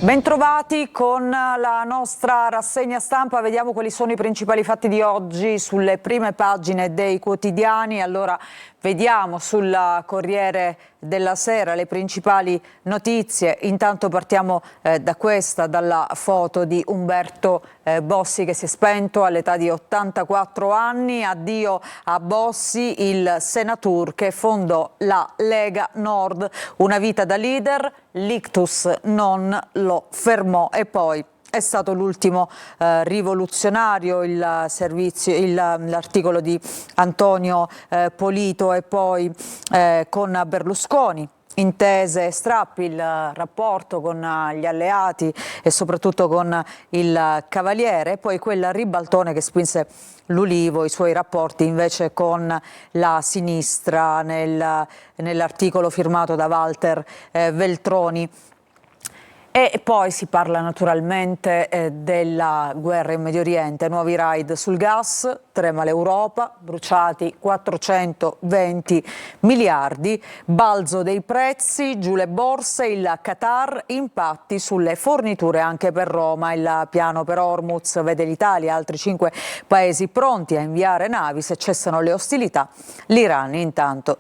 Bentrovati con la nostra rassegna stampa, vediamo quali sono i principali fatti di oggi sulle prime pagine dei quotidiani. Allora vediamo sul Corriere della Sera le principali notizie. Intanto partiamo da questa, dalla foto di Umberto Bossi che si è spento all'età di 84 anni. Addio a Bossi, il senatur che fondò la Lega Nord, una vita da leader, l'ictus non lo fermò e poi è stato l'ultimo rivoluzionario, l'articolo di Antonio Polito e poi con Berlusconi. Intese e strappi, il rapporto con gli alleati e soprattutto con il Cavaliere, e poi quel ribaltone che spinse l'Ulivo, i suoi rapporti invece con la sinistra, nell'articolo firmato da Walter Veltroni. E poi si parla naturalmente della guerra in Medio Oriente, nuovi raid sul gas, trema l'Europa, bruciati 420 miliardi, balzo dei prezzi, giù le borse, il Qatar, impatti sulle forniture anche per Roma, il piano per Hormuz vede l'Italia e altri 5 paesi pronti a inviare navi se cessano le ostilità, l'Iran intanto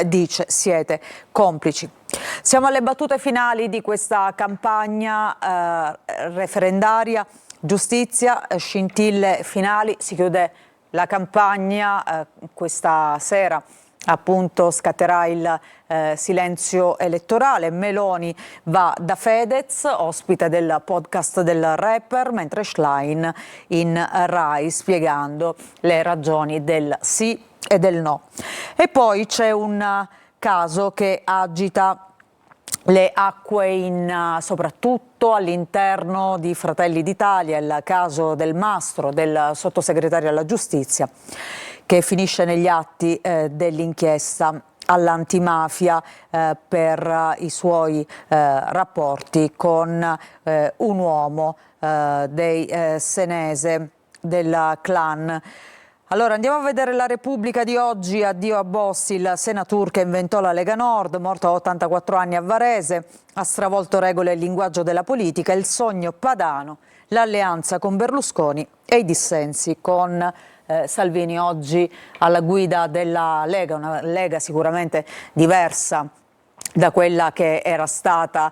dice siete complici. Siamo alle battute finali di questa campagna referendaria, giustizia, scintille finali, si chiude la campagna, questa sera appunto scatterà il silenzio elettorale. Meloni va da Fedez, ospite del podcast del rapper, mentre Schlein in Rai spiegando le ragioni del sì e del no. E poi c'è un caso che agita le acque soprattutto all'interno di Fratelli d'Italia, il caso del Mastro, del sottosegretario alla giustizia, che finisce negli atti dell'inchiesta all'antimafia per i suoi rapporti con un uomo dei Senese, del clan. Allora andiamo a vedere la Repubblica di oggi. Addio a Bossi, il senatur che inventò la Lega Nord, morto a 84 anni a Varese, ha stravolto regole e linguaggio della politica, il sogno padano, l'alleanza con Berlusconi e i dissensi con Salvini. Oggi alla guida della Lega, una Lega sicuramente diversa da quella che era stata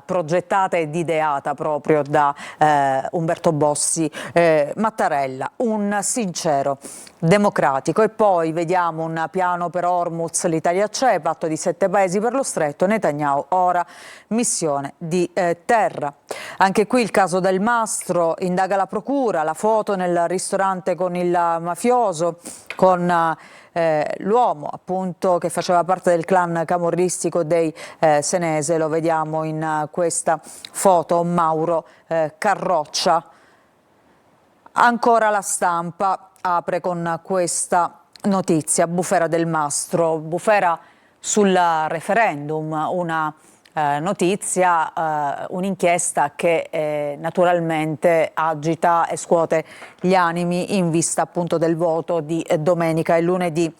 progettata ed ideata proprio da Umberto Bossi Mattarella, un sincero democratico. E poi vediamo un piano per Hormuz, l'Italia c'è, patto di 7 paesi per lo stretto, Netanyahu ora missione di terra. Anche qui il caso del Mastro, indaga la procura, la foto nel ristorante con il mafioso, con l'uomo appunto che faceva parte del clan camorristico dei Senese, lo vediamo in questa foto, Mauro Carroccia. Ancora La Stampa apre con questa notizia, bufera del Mastro, bufera sul referendum, una notizia, un'inchiesta che naturalmente agita e scuote gli animi in vista appunto del voto di domenica e lunedì.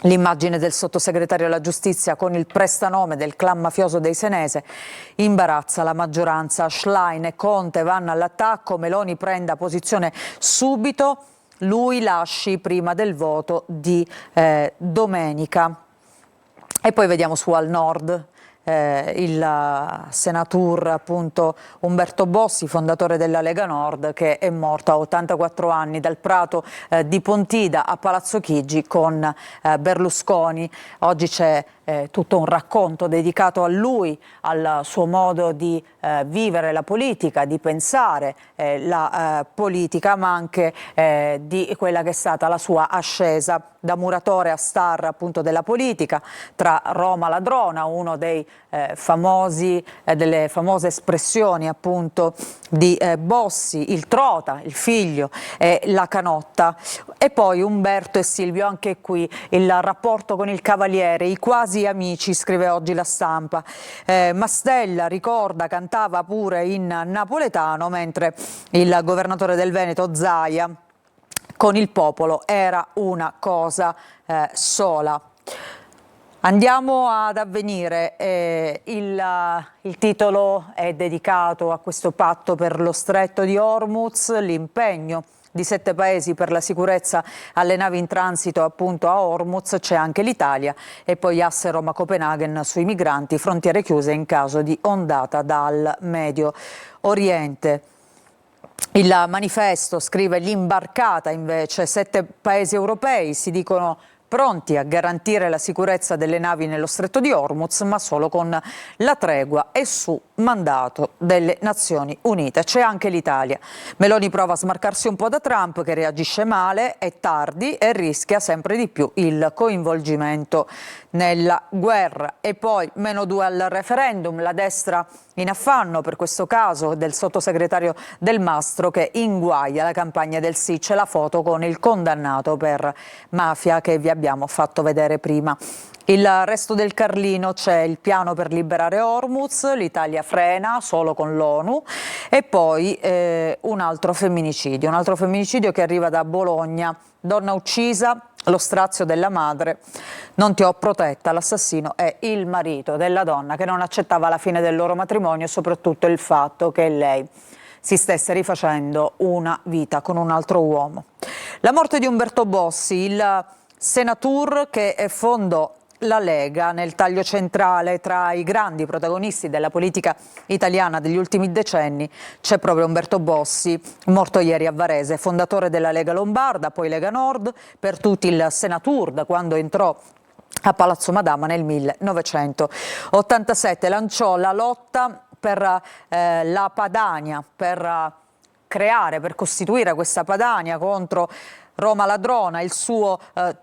L'immagine del sottosegretario alla giustizia con il prestanome del clan mafioso dei Senese imbarazza la maggioranza. Schlein e Conte vanno all'attacco, Meloni prenda posizione subito, lui lasci prima del voto di domenica. E poi vediamo su Al Nord il senatur appunto Umberto Bossi, fondatore della Lega Nord, che è morto a 84 anni dal prato di Pontida a Palazzo Chigi con Berlusconi. Oggi c'è tutto un racconto dedicato a lui, al suo modo di vivere la politica, di pensare la politica, ma anche di quella che è stata la sua ascesa da muratore a star appunto della politica, tra Roma ladrona, uno dei delle famose espressioni appunto di Bossi, il Trota, il figlio, la Canotta, e poi Umberto e Silvio, anche qui il rapporto con il Cavaliere, i quasi amici, scrive oggi La Stampa. Mastella ricorda, cantava pure in napoletano, mentre il governatore del Veneto Zaia con il popolo era una cosa sola. Andiamo ad Avvenire, il titolo è dedicato a questo patto per lo stretto di Hormuz, l'impegno di 7 paesi per la sicurezza alle navi in transito appunto a Hormuz, c'è anche l'Italia e poi asse Roma-Copenaghen sui migranti, frontiere chiuse in caso di ondata dal Medio Oriente. Il manifesto scrive l'imbarcata invece, 7 paesi europei si dicono pronti a garantire la sicurezza delle navi nello stretto di Hormuz, ma solo con la tregua e su mandato delle Nazioni Unite. C'è anche l'Italia. Meloni prova a smarcarsi un po' da Trump, che reagisce male, è tardi e rischia sempre di più il coinvolgimento nella guerra. E poi -2 al referendum, la destra in affanno per questo caso del sottosegretario Del Mastro che inguaia la campagna del sì. C'è la foto con il condannato per mafia che vi abbiamo fatto vedere prima. Il resto del Carlino, c'è il piano per liberare Hormuz, l'Italia frena solo con l'ONU e poi un altro femminicidio che arriva da Bologna, donna uccisa, lo strazio della madre, non ti ho protetta, l'assassino è il marito della donna che non accettava la fine del loro matrimonio e soprattutto il fatto che lei si stesse rifacendo una vita con un altro uomo. La morte di Umberto Bossi, il senatur che fondò la Lega nel taglio centrale tra i grandi protagonisti della politica italiana degli ultimi decenni c'è proprio Umberto Bossi, morto ieri a Varese, fondatore della Lega Lombarda, poi Lega Nord, per tutti il senatur da quando entrò a Palazzo Madama nel 1987, lanciò la lotta per la Padania, per costituire questa Padania contro Roma ladrona, il suo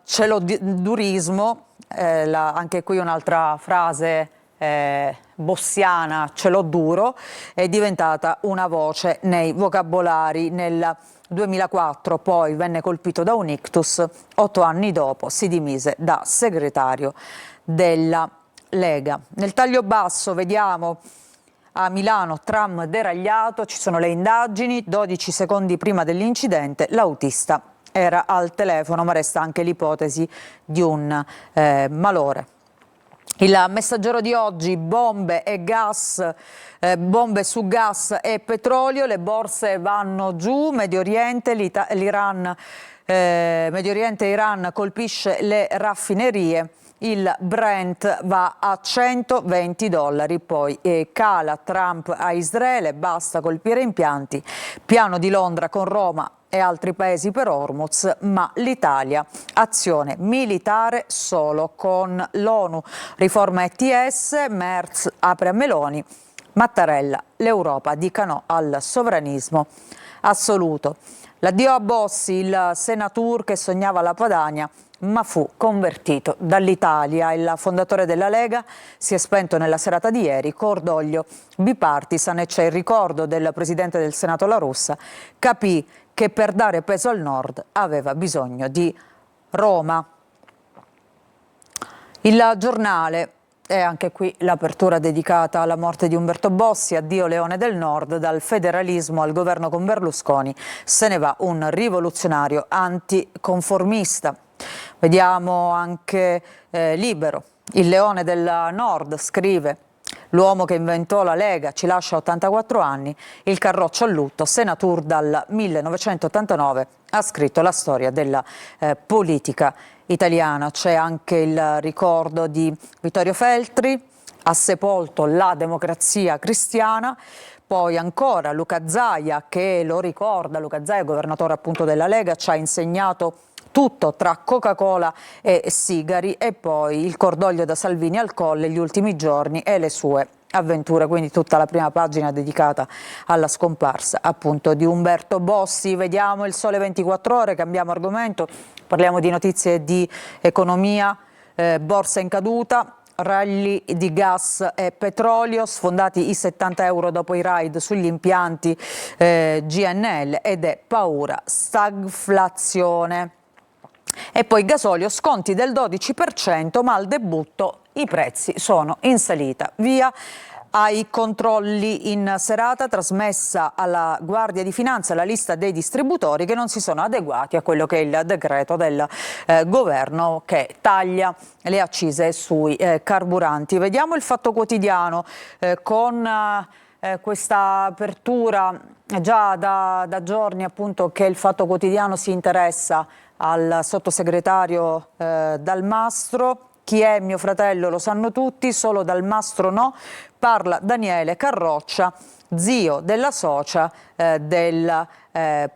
celodurismo, anche qui un'altra frase bossiana, ce l'ho duro, è diventata una voce nei vocabolari. Nel 2004 poi venne colpito da un ictus, 8 anni dopo si dimise da segretario della Lega. Nel taglio basso vediamo a Milano tram deragliato, ci sono le indagini, 12 secondi prima dell'incidente l'autista era al telefono, ma resta anche l'ipotesi di un malore. Il Messaggero di oggi, bombe e gas, bombe su gas e petrolio, le borse vanno giù, Medio Oriente e Iran colpisce le raffinerie, il Brent va a $120, poi cala Trump a Israele, basta colpire impianti, piano di Londra con Roma e altri paesi per Hormuz, ma l'Italia azione militare solo con l'ONU. Riforma ETS, Merz apre a Meloni, Mattarella, l'Europa dica no al sovranismo assoluto. L'addio a Bossi, il senatur che sognava la Padania, ma fu convertito dall'Italia. Il fondatore della Lega si è spento nella serata di ieri, cordoglio bipartisan, e c'è il ricordo del presidente del Senato La Russa, capì che per dare peso al nord aveva bisogno di Roma. Il Giornale, e anche qui l'apertura dedicata alla morte di Umberto Bossi, addio Leone del Nord, dal federalismo al governo con Berlusconi, se ne va un rivoluzionario anticonformista. Vediamo anche Libero, il Leone del Nord scrive: l'uomo che inventò la Lega ci lascia 84 anni, il Carroccio a lutto, senatur dal 1989, ha scritto la storia della politica italiana. C'è anche il ricordo di Vittorio Feltri, ha sepolto la Democrazia Cristiana. Poi ancora Luca Zaia, che lo ricorda, Luca Zaia, governatore appunto della Lega, ci ha insegnato tutto tra Coca-Cola e sigari, e poi il cordoglio da Salvini al Colle, gli ultimi giorni e le sue avventure, quindi tutta la prima pagina dedicata alla scomparsa appunto di Umberto Bossi. Vediamo il Sole 24 Ore, cambiamo argomento, parliamo di notizie di economia, borsa in caduta, rally di gas e petrolio, sfondati i 70 euro dopo i raid sugli impianti GNL ed è paura, stagflazione. E poi gasolio, sconti del 12%, ma al debutto i prezzi sono in salita. Via ai controlli in serata, trasmessa alla Guardia di Finanza la lista dei distributori che non si sono adeguati a quello che è il decreto del governo che taglia le accise sui carburanti. Vediamo il Fatto Quotidiano con questa apertura già da giorni, appunto, che il Fatto Quotidiano si interessa al sottosegretario Dalmastro. Chi è mio fratello lo sanno tutti, solo Dalmastro no, parla Daniele Carroccia, zio della socia del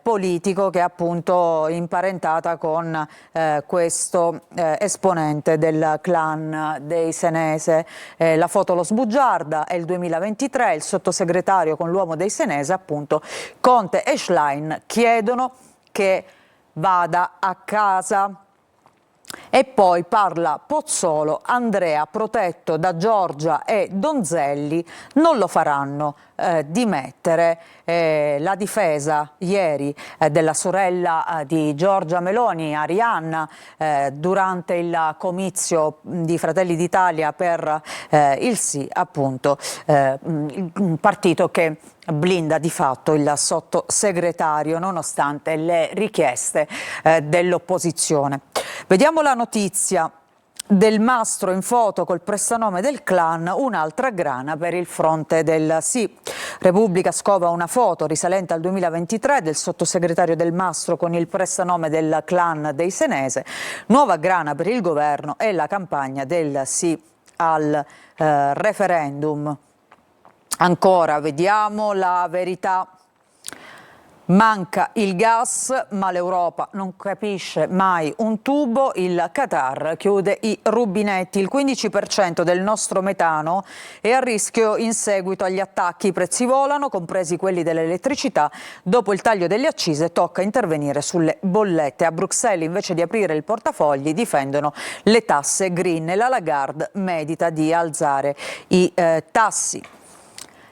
politico che è appunto imparentata con questo esponente del clan dei Senese. La foto lo sbugiarda, è il 2023, il sottosegretario con l'uomo dei Senese, appunto Conte e Schlein chiedono che vada a casa. E poi parla Pozzolo, Andrea protetto da Giorgia e Donzelli, non lo faranno dimettere. La difesa ieri della sorella di Giorgia Meloni, Arianna, durante il comizio di Fratelli d'Italia per il sì, appunto, un partito che blinda di fatto il sottosegretario nonostante le richieste dell'opposizione. Vediamo la notizia del Mastro in foto col prestanome del clan, un'altra grana per il fronte del sì. Repubblica scova una foto risalente al 2023 del sottosegretario Del Mastro con il prestanome del clan dei Senese, nuova grana per il governo e la campagna del sì al referendum. Ancora, vediamo La Verità. Manca il gas, ma l'Europa non capisce mai un tubo. Il Qatar chiude i rubinetti. Il 15% del nostro metano è a rischio in seguito agli attacchi. I prezzi volano, compresi quelli dell'elettricità. Dopo il taglio delle accise tocca intervenire sulle bollette. A Bruxelles, invece di aprire il portafogli, difendono le tasse green e la Lagarde medita di alzare i tassi.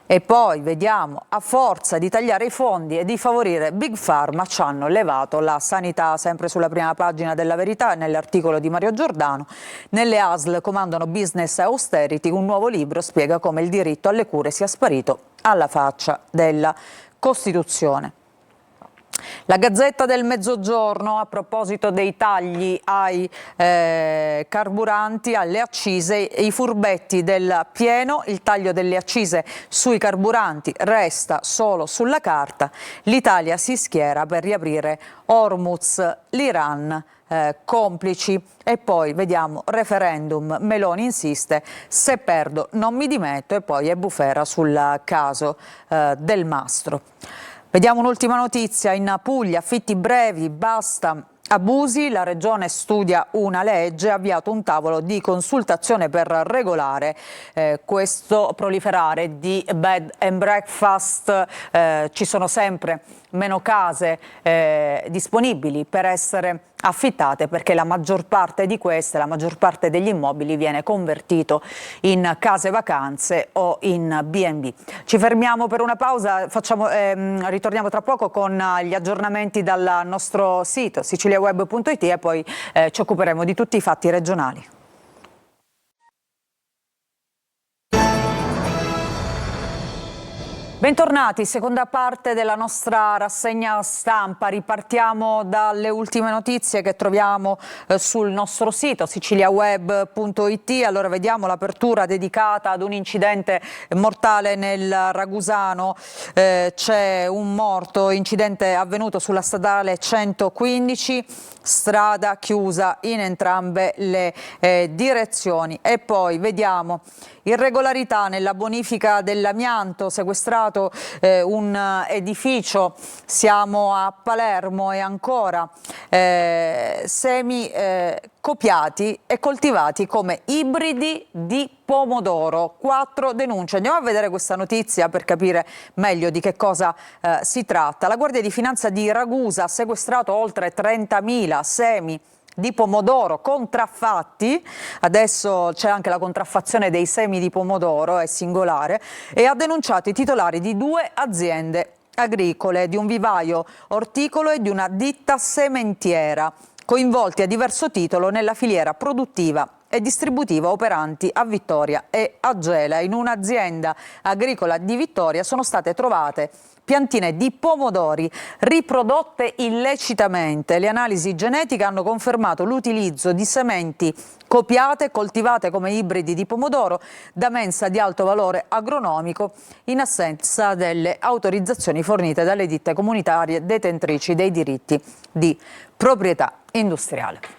E poi vediamo, a forza di tagliare i fondi e di favorire Big Pharma, ci hanno levato la sanità, sempre sulla prima pagina della Verità, nell'articolo di Mario Giordano. Nelle ASL comandano business e austerity, un nuovo libro spiega come il diritto alle cure sia sparito alla faccia della Costituzione. La Gazzetta del Mezzogiorno, a proposito dei tagli ai carburanti, alle accise, i furbetti del pieno, il taglio delle accise sui carburanti resta solo sulla carta, l'Italia si schiera per riaprire Hormuz, l'Iran complici. E poi vediamo referendum, Meloni insiste, se perdo non mi dimetto, e poi è bufera sul caso Del Mastro. Vediamo un'ultima notizia, in Puglia affitti brevi, basta abusi, la Regione studia una legge, ha avviato un tavolo di consultazione per regolare questo proliferare di bed and breakfast. Ci sono sempre meno case disponibili per essere affittate, perché la maggior parte di queste, la maggior parte degli immobili viene convertito in case vacanze o in B&B. Ci fermiamo per una pausa, ritorniamo tra poco con gli aggiornamenti dal nostro sito siciliaweb.it e poi ci occuperemo di tutti i fatti regionali. Bentornati, seconda parte della nostra rassegna stampa. Ripartiamo dalle ultime notizie che troviamo sul nostro sito siciliaweb.it. Allora vediamo l'apertura dedicata ad un incidente mortale nel Ragusano. C'è un morto, incidente avvenuto sulla statale 115, strada chiusa in entrambe le direzioni. E poi vediamo irregolarità nella bonifica dell'amianto, sequestrato un edificio, siamo a Palermo, e ancora semi copiati e coltivati come ibridi di pomodoro. 4 denunce. Andiamo a vedere questa notizia per capire meglio di che cosa si tratta. La Guardia di Finanza di Ragusa ha sequestrato oltre 30.000 semi di pomodoro contraffatti, adesso c'è anche la contraffazione dei semi di pomodoro, è singolare, e ha denunciato i titolari di 2 aziende agricole, di un vivaio orticolo e di una ditta sementiera, coinvolti a diverso titolo nella filiera produttiva e distributiva operanti a Vittoria e a Gela. In un'azienda agricola di Vittoria sono state trovate piantine di pomodori riprodotte illecitamente. Le analisi genetiche hanno confermato l'utilizzo di sementi copiate, coltivate come ibridi di pomodoro da mensa di alto valore agronomico in assenza delle autorizzazioni fornite dalle ditte comunitarie detentrici dei diritti di proprietà industriale.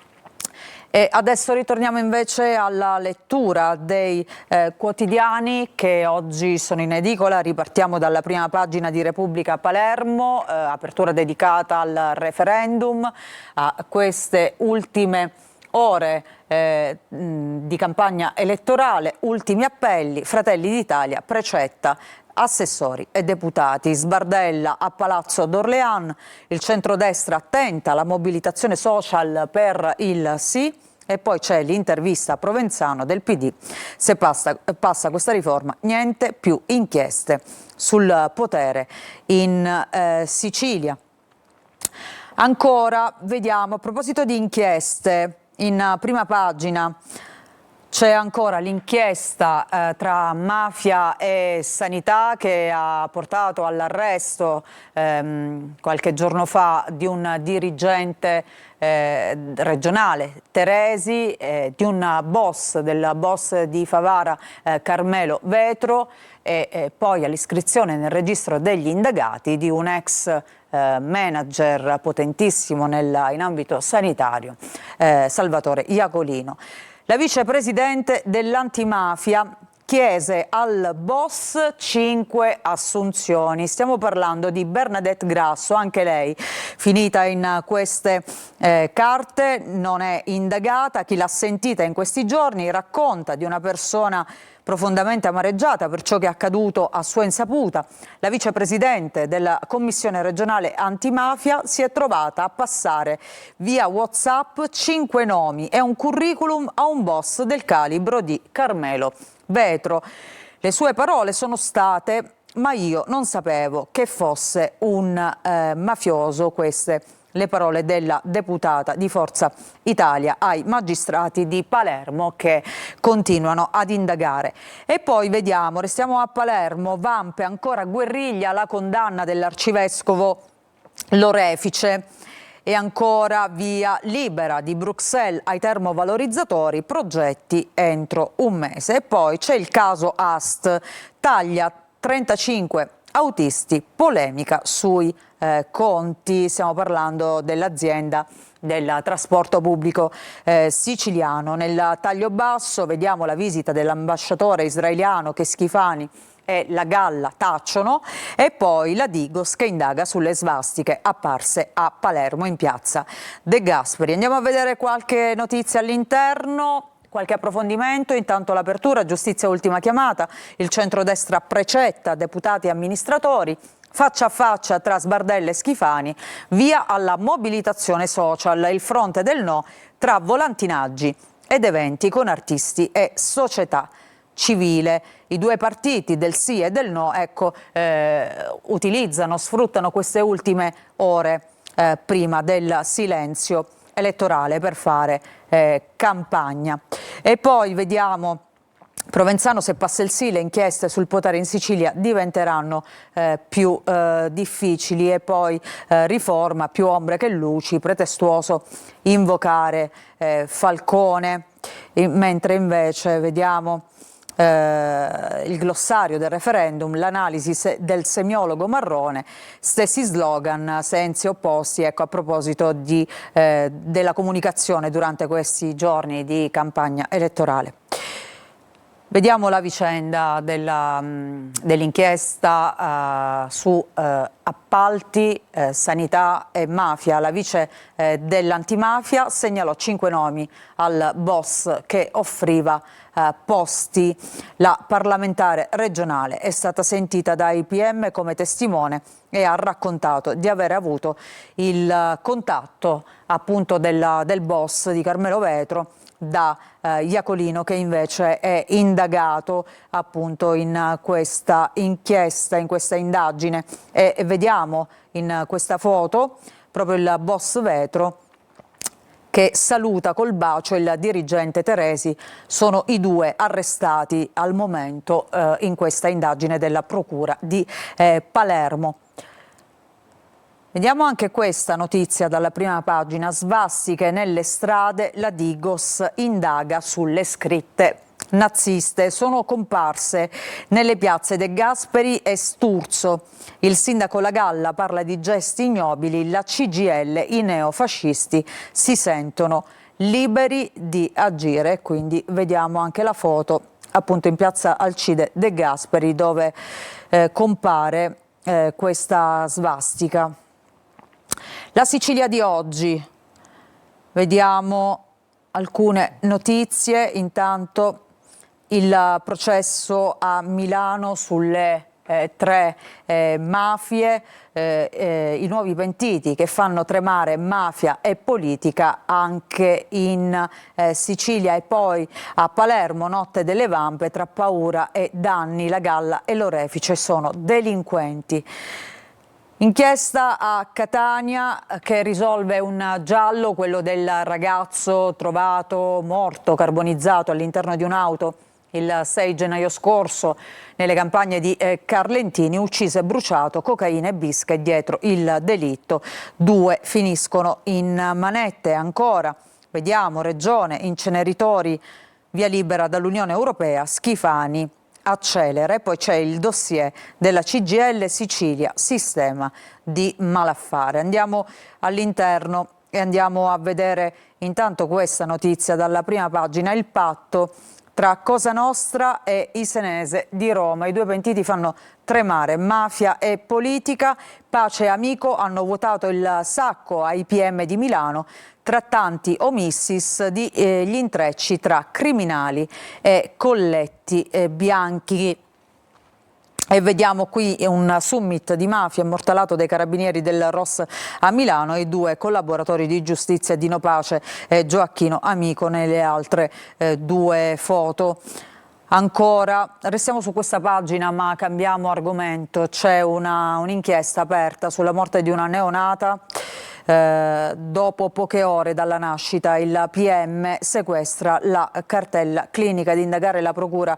E adesso ritorniamo invece alla lettura dei quotidiani che oggi sono in edicola. Ripartiamo dalla prima pagina di Repubblica Palermo, apertura dedicata al referendum, a queste ultime ore di campagna elettorale, ultimi appelli. Fratelli d'Italia precetta assessori e deputati, sbardella a Palazzo d'Orléans, il centrodestra tenta la mobilitazione social per il sì e poi c'è l'intervista a Provenzano del PD, se passa questa riforma niente più inchieste sul potere in Sicilia. Ancora vediamo, a proposito di inchieste, in prima pagina c'è ancora l'inchiesta tra mafia e sanità che ha portato all'arresto qualche giorno fa di un dirigente regionale, Teresi, di un del boss di Favara, Carmelo Vetro, e poi all'iscrizione nel registro degli indagati di un ex manager potentissimo in ambito sanitario, Salvatore Iacolino. La vicepresidente dell'antimafia chiese al boss 5 assunzioni. Stiamo parlando di Bernadette Grasso, anche lei finita in queste carte, non è indagata. Chi l'ha sentita in questi giorni racconta di una persona profondamente amareggiata per ciò che è accaduto a sua insaputa. La vicepresidente della Commissione regionale antimafia si è trovata a passare via WhatsApp 5 nomi e un curriculum a un boss del calibro di Carmelo Vetro. Le sue parole sono state: ma io non sapevo che fosse un mafioso. Queste le parole della deputata di Forza Italia ai magistrati di Palermo che continuano ad indagare. E poi vediamo, restiamo a Palermo, vampe ancora guerriglia la condanna dell'arcivescovo Lorefice. E ancora via libera di Bruxelles ai termovalorizzatori, progetti entro un mese. E poi c'è il caso Ast, taglia 35 autisti, polemica sui conti. Stiamo parlando dell'azienda del trasporto pubblico siciliano. Nel taglio basso vediamo la visita dell'ambasciatore israeliano che Schifani e la Galla tacciono, e poi la Digos che indaga sulle svastiche apparse a Palermo in piazza De Gasperi. Andiamo a vedere qualche notizia all'interno. Qualche approfondimento, intanto l'apertura, giustizia ultima chiamata, il centrodestra precetta deputati e amministratori, faccia a faccia tra Sbardella e Schifani, via alla mobilitazione social, il fronte del no tra volantinaggi ed eventi con artisti e società civile. I due partiti del sì e del no, ecco, sfruttano queste ultime ore prima del silenzio elettorale per fare campagna. E poi vediamo Provenzano: se passa il sì, le inchieste sul potere in Sicilia diventeranno più difficili. E poi riforma, più ombre che luci, pretestuoso invocare Falcone, mentre invece vediamo il glossario del referendum, l'analisi del semiologo Marrone, stessi slogan, sensi opposti, ecco, a proposito della comunicazione durante questi giorni di campagna elettorale. Vediamo la vicenda dell'inchiesta su appalti, sanità e mafia. La vice dell'antimafia segnalò 5 nomi al boss che offriva posti. La parlamentare regionale è stata sentita dai PM come testimone e ha raccontato di aver avuto il contatto appunto del boss di Carmelo Vetro da Iacolino, che invece è indagato appunto in questa inchiesta, in questa indagine. E vediamo in questa foto proprio il boss Vetro che saluta col bacio il dirigente Teresi. Sono i due arrestati al momento in questa indagine della Procura di Palermo. Vediamo anche questa notizia dalla prima pagina: svastiche nelle strade, la Digos indaga sulle scritte naziste. Sono comparse nelle piazze De Gasperi e Sturzo. Il sindaco La Galla parla di gesti ignobili, la CGIL, i neofascisti si sentono liberi di agire. Quindi vediamo anche la foto appunto in piazza Alcide De Gasperi dove compare questa svastica. La Sicilia di oggi, vediamo alcune notizie. Intanto il processo a Milano sulle tre mafie, i nuovi pentiti che fanno tremare mafia e politica anche in Sicilia. E poi a Palermo, notte delle vampe, tra paura e danni, La Galla e l'orefice sono delinquenti. Inchiesta a Catania che risolve un giallo, quello del ragazzo trovato morto, carbonizzato all'interno di un'auto il 6 gennaio scorso nelle campagne di Carlentini, ucciso e bruciato, cocaina e bische dietro il delitto. 2 finiscono in manette. Ancora, vediamo, Regione, inceneritori, via libera dall'Unione Europea, Schifani accelera. E poi c'è il dossier della CGIL Sicilia, sistema di malaffare. Andiamo all'interno e andiamo a vedere intanto questa notizia dalla prima pagina: il patto tra Cosa Nostra e Isenese di Roma. I due pentiti fanno tremare mafia e politica. Pace e Amico hanno votato il sacco ai PM di Milano, tra tanti omissis di gli intrecci tra criminali e colletti bianchi. E vediamo qui un summit di mafia immortalato dai carabinieri del Ross a Milano e 2 collaboratori di giustizia, Dino Pace e Gioacchino Amico nelle altre 2 foto. Ancora, restiamo su questa pagina ma cambiamo argomento. C'è un'inchiesta aperta sulla morte di una neonata. Dopo poche ore dalla nascita il PM sequestra la cartella clinica. Ad indagare la procura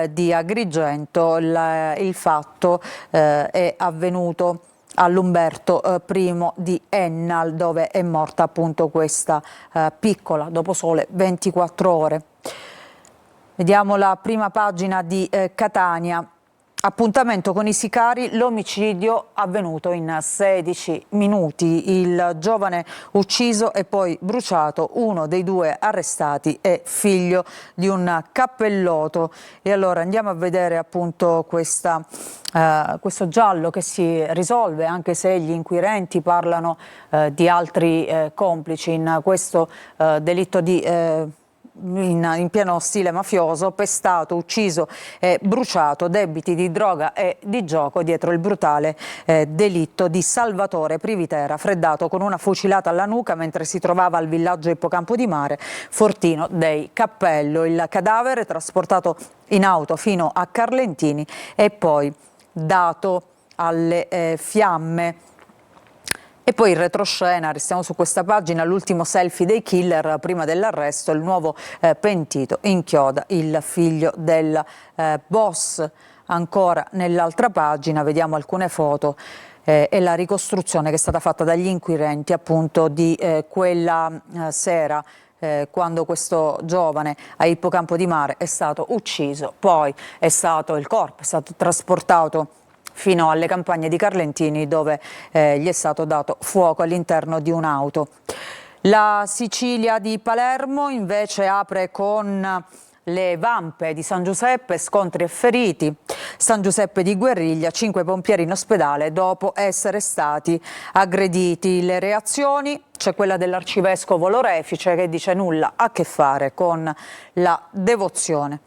di Agrigento. Il fatto è avvenuto all'Umberto I di Ennal, dove è morta appunto questa piccola dopo sole 24 ore. Vediamo la prima pagina di Catania. Appuntamento con i sicari, l'omicidio avvenuto in 16 minuti. Il giovane ucciso e poi bruciato, uno dei 2 arrestati è figlio di un cappellotto. E allora andiamo a vedere appunto questo giallo che si risolve, anche se gli inquirenti parlano di altri complici in questo delitto di in pieno stile mafioso: pestato, ucciso e bruciato, debiti di droga e di gioco dietro il brutale delitto di Salvatore Privitera, freddato con una fucilata alla nuca mentre si trovava al villaggio Ippocampo di Mare, Fortino dei Cappello. Il cadavere trasportato in auto fino a Carlentini e poi dato alle fiamme. E poi in retroscena, restiamo su questa pagina, l'ultimo selfie dei killer prima dell'arresto. Il nuovo pentito inchioda il figlio del boss. Ancora nell'altra pagina vediamo alcune foto e la ricostruzione che è stata fatta dagli inquirenti appunto di quella sera quando questo giovane a Ippocampo di Mare è stato ucciso. Poi il corpo è stato trasportato fino alle campagne di Carlentini, dove gli è stato dato fuoco all'interno di un'auto. La Sicilia di Palermo invece apre con le vampe di San Giuseppe, scontri e feriti. San Giuseppe di Guerriglia, 5 pompieri in ospedale dopo essere stati aggrediti. Le reazioni: c'è quella dell'arcivescovo Lorefice che dice nulla a che fare con la devozione.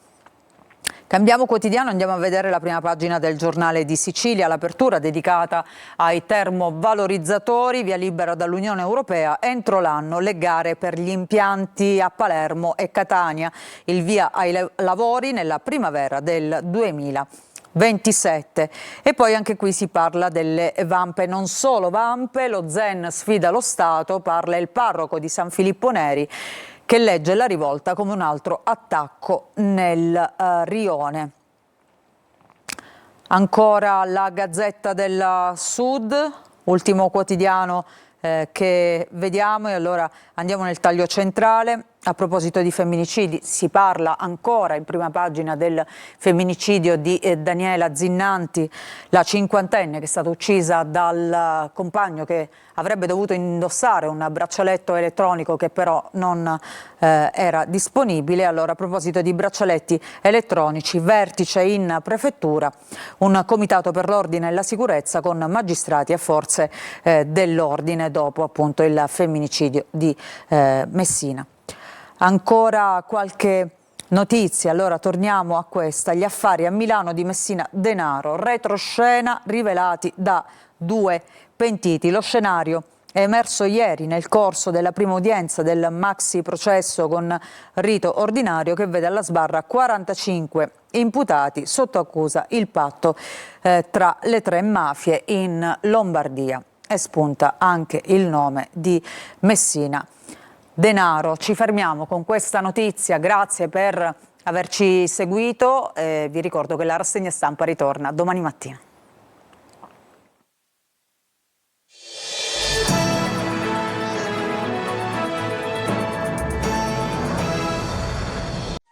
Cambiamo quotidiano, andiamo a vedere la prima pagina del Giornale di Sicilia, l'apertura dedicata ai termovalorizzatori, via libera dall'Unione Europea, entro l'anno le gare per gli impianti a Palermo e Catania, il via ai lavori nella primavera del 2023. 27. E poi anche qui si parla delle vampe, non solo vampe, lo Zen sfida lo Stato, parla il parroco di San Filippo Neri che legge la rivolta come un altro attacco nel rione. Ancora la Gazzetta del Sud, ultimo quotidiano che vediamo, e allora andiamo nel taglio centrale. A proposito di femminicidi, si parla ancora in prima pagina del femminicidio di Daniela Zinnanti, la cinquantenne che è stata uccisa dal compagno che avrebbe dovuto indossare un braccialetto elettronico che però non era disponibile. Allora, a proposito di braccialetti elettronici, vertice in prefettura, un comitato per l'ordine e la sicurezza con magistrati e forze dell'ordine dopo appunto il femminicidio di Messina. Ancora qualche notizia, allora torniamo a questa: gli affari a Milano di Messina Denaro, retroscena rivelati da 2 pentiti. Lo scenario è emerso ieri nel corso della prima udienza del maxi processo con rito ordinario che vede alla sbarra 45 imputati sotto accusa il patto tra le 3 mafie in Lombardia. E spunta anche il nome di Messina Denaro. Ci fermiamo con questa notizia, grazie per averci seguito, vi ricordo che la rassegna stampa ritorna domani mattina.